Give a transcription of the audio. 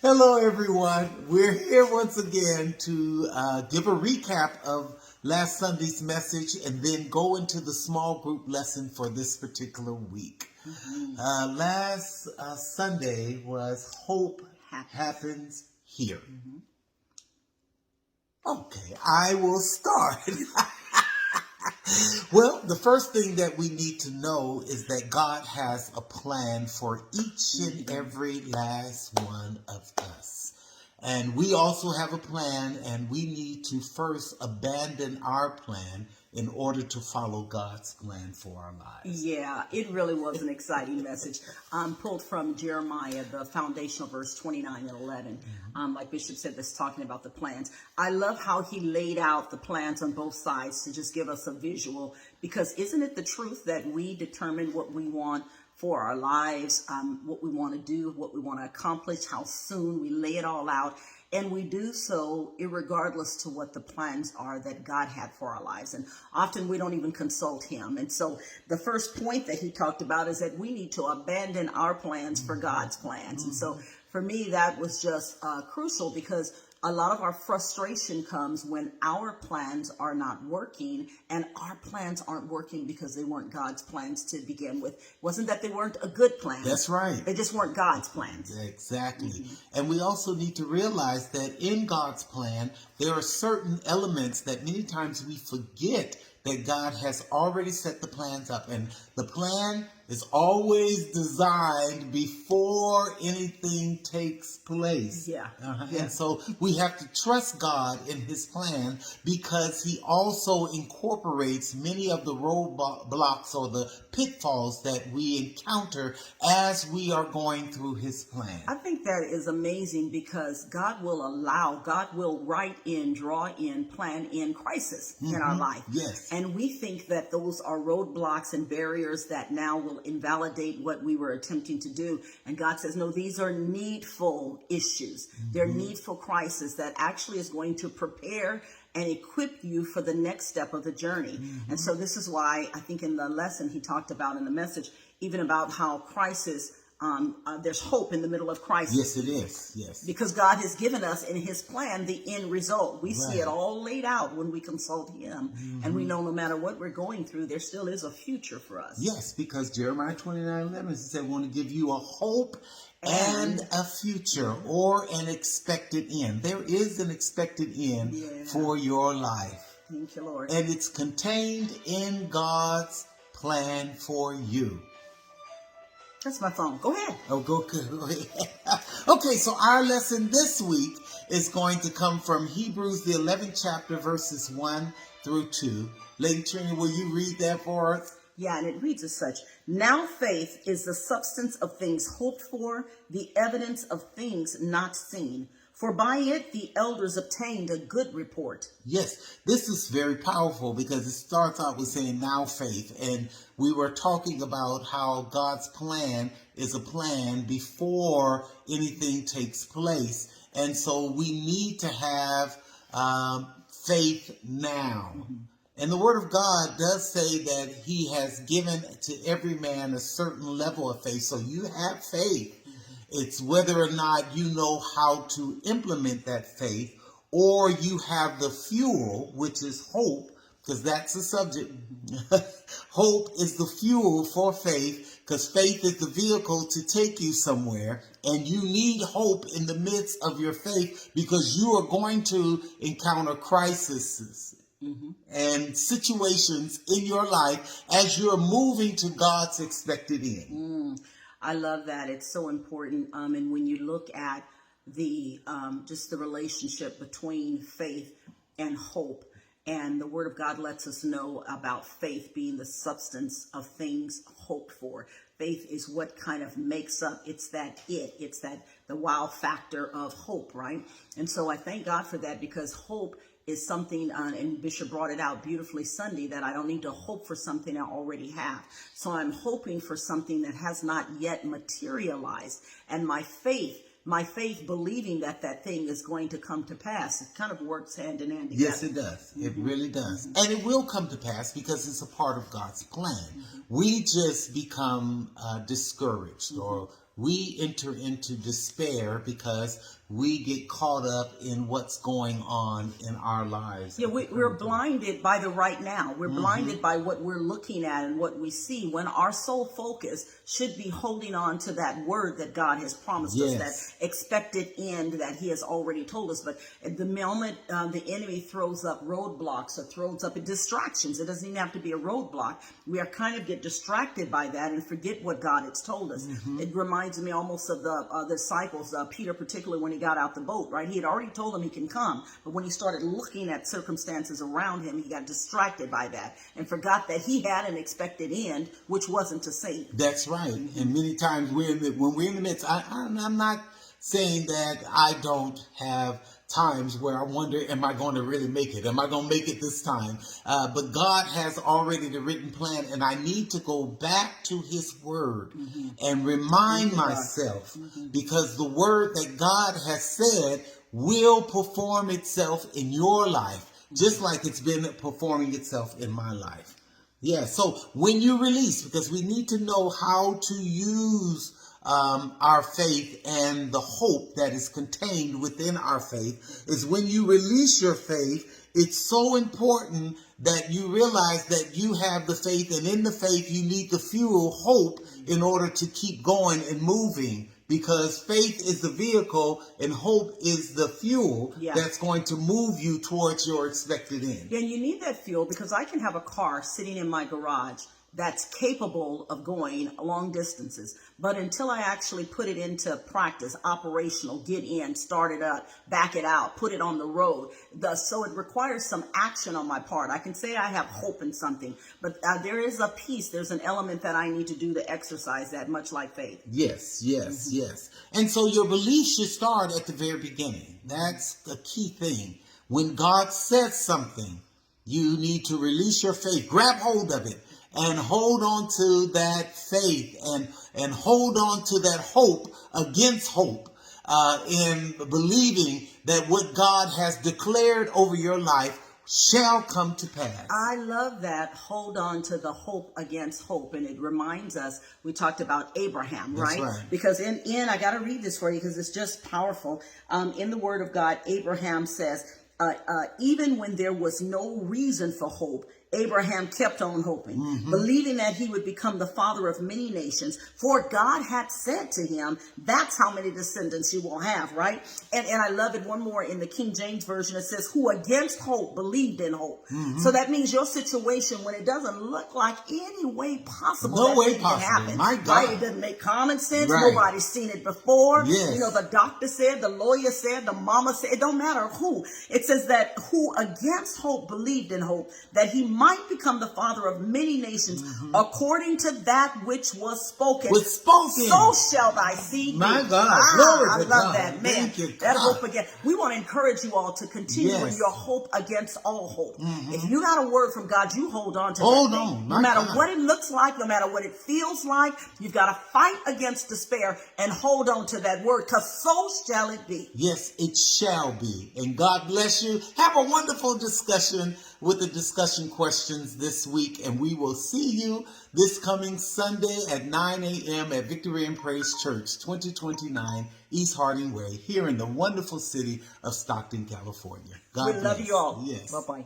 Hello, everyone. We're here once again to give a recap of last Sunday's message and then go into the small group lesson for this particular week. Last Sunday was Hope Happens Here. Okay, I will start. Well, the first thing that we need to know is that God has a plan for each and every last one of us. And we also have a plan, and we need to first abandon our plan in order to follow God's plan for our lives. Yeah, it really was an exciting message. Pulled from Jeremiah, the foundational verse 29 and 11. Like Bishop said, that's talking about the plans. I love how he laid out the plans on both sides to just give us a visual, because isn't it the truth that we determine what we want for our lives, what we want to do, what we want to accomplish, how soon we lay it all out. And we do so irregardless to what the plans are that God had for our lives. And often we don't even consult him. And so the first point that he talked about is that we need to abandon our plans for God's plans. And so for me, that was just crucial, because a lot of our frustration comes when our plans are not working, and our plans aren't working because they weren't God's plans to begin with. It wasn't that they weren't a good plan. That's right. They just weren't God's plans. Exactly. And we also need to realize that in God's plan, there are certain elements that many times we forget that God has already set the plans up. And the plan is always designed before anything takes place. Yeah. And so we have to trust God in his plan, because he also incorporates many of the roadblocks or the pitfalls that we encounter as we are going through his plan. I think that is amazing, because God will write in, draw in, plan in crisis in our life. Yes. And we think that those are roadblocks and barriers that now will invalidate what we were attempting to do. And God says, no, these are needful issues. They're needful crises that actually is going to prepare and equip you for the next step of the journey. And so this is why I think in the lesson he talked about in the message, even about how crisis, there's hope in the middle of crisis. Yes, it is. Yes. Because God has given us in his plan the end result. We see it all laid out when we consult him. And we know no matter what we're going through, there still is a future for us. Yes, because Jeremiah 29:11 said, I want to give you a hope and a future, or an expected end. There is an expected end for your life. Thank you, Lord. And it's contained in God's plan for you. That's my phone. Go ahead. Oh, go ahead. Okay, so our lesson this week is going to come from Hebrews, the 11th chapter, verses 1 through 2. Lady Trena, will you read that for us? Yeah, and it reads as such. Now faith is the substance of things hoped for, the evidence of things not seen. For by it the elders obtained a good report. Yes, this is very powerful, because it starts out with saying now faith. And we were talking about how God's plan is a plan before anything takes place. And so we need to have faith now. And the Word of God does say that he has given to every man a certain level of faith. So you have faith. It's whether or not you know how to implement that faith, or you have the fuel, which is hope, because that's the subject. Hope is the fuel for faith, because faith is the vehicle to take you somewhere. And you need hope in the midst of your faith, because you are going to encounter crises and situations in your life as you're moving to God's expected end. I love that. It's so important. And when you look at the just the relationship between faith and hope, and the Word of God lets us know about faith being the substance of things hoped for. Faith is what kind of makes up, it's that the wow factor of hope, right? And so I thank God for that, because hope is something, and Bishop brought it out beautifully Sunday, that I don't need to hope for something I already have. So I'm hoping for something that has not yet materialized. And my faith believing that that thing is going to come to pass, it kind of works hand in hand together. Yes, it does. It really does. And it will come to pass, because it's a part of God's plan. We just become discouraged or we enter into despair because we get caught up in what's going on in our lives. Yeah, we're blinded by the right now. We're blinded by what we're looking at and what we see, when our sole focus should be holding on to that word that God has promised us, that expected end that he has already told us. But at the moment the enemy throws up roadblocks or throws up distractions, it doesn't even have to be a roadblock. We are kind of get distracted by that and forget what God has told us. It reminds me almost of the disciples, Peter particularly, when he got out the boat, right? He had already told them he can come, but when he started looking at circumstances around him, he got distracted by that and forgot that he had an expected end, which wasn't to save. That's right. And many times when we're in the midst, I'm not saying that I don't have times where I wonder, am I going to really make it? Am I going to make it this time? But God has already the written plan, and I need to go back to his word and remind myself, because the word that God has said will perform itself in your life, just like it's been performing itself in my life. Yeah, so when you release, because we need to know how to use our faith and the hope that is contained within our faith, is when you release your faith, it's so important that you realize that you have the faith, and in the faith you need to fuel hope in order to keep going and moving, because faith is the vehicle and hope is the fuel that's going to move you towards your expected end. Yeah, and you need that fuel, because I can have a car sitting in my garage that's capable of going long distances, but until I actually put it into practice, operational, get in, start it up, back it out, put it on the road, so it requires some action on my part. I can say I have hope in something, but there is a piece, there's an element that I need to do to exercise that, much like faith. Yes. And so your belief should start at the very beginning. That's the key thing. When God says something, you need to release your faith, grab hold of it, and hold on to that faith and hold on to that hope against hope, in believing that what God has declared over your life shall come to pass. I love that. Hold on to the hope against hope. And it reminds us, we talked about Abraham, right? That's right. Because in I got to read this for you because it's just powerful. In the word of God, Abraham says, even when there was no reason for hope, Abraham kept on hoping, believing that he would become the father of many nations. For God had said to him, that's how many descendants you will have, right? And I love it. One more in the King James Version, it says, who against hope believed in hope. So that means your situation, when it doesn't look like any way possible, no way can possible, happen, my God. right? It doesn't make common sense. Right. Nobody's seen it before. Yes. You know, the doctor said, the lawyer said, the mama said, it don't matter who. It says that who against hope believed in hope, that he might become the father of many nations, according to that which was spoken. So shall thy seed be. My God, glory I to love God. that, man. Thank you, That God. hope again. We want to encourage you all to continue in your hope against all hope. If you got a word from God, you hold on to Hold that on, thing. my No matter God. what it looks like, no matter what it feels like, you've got to fight against despair and hold on to that word, because so shall it be. Yes, it shall be. And God bless you. Have a wonderful discussion with the discussion questions this week. And we will see you this coming Sunday at 9 a.m. at Victory and Praise Church, 2029 East Harding Way, here in the wonderful city of Stockton, California. God We bless. love you all. Yes. Bye-bye.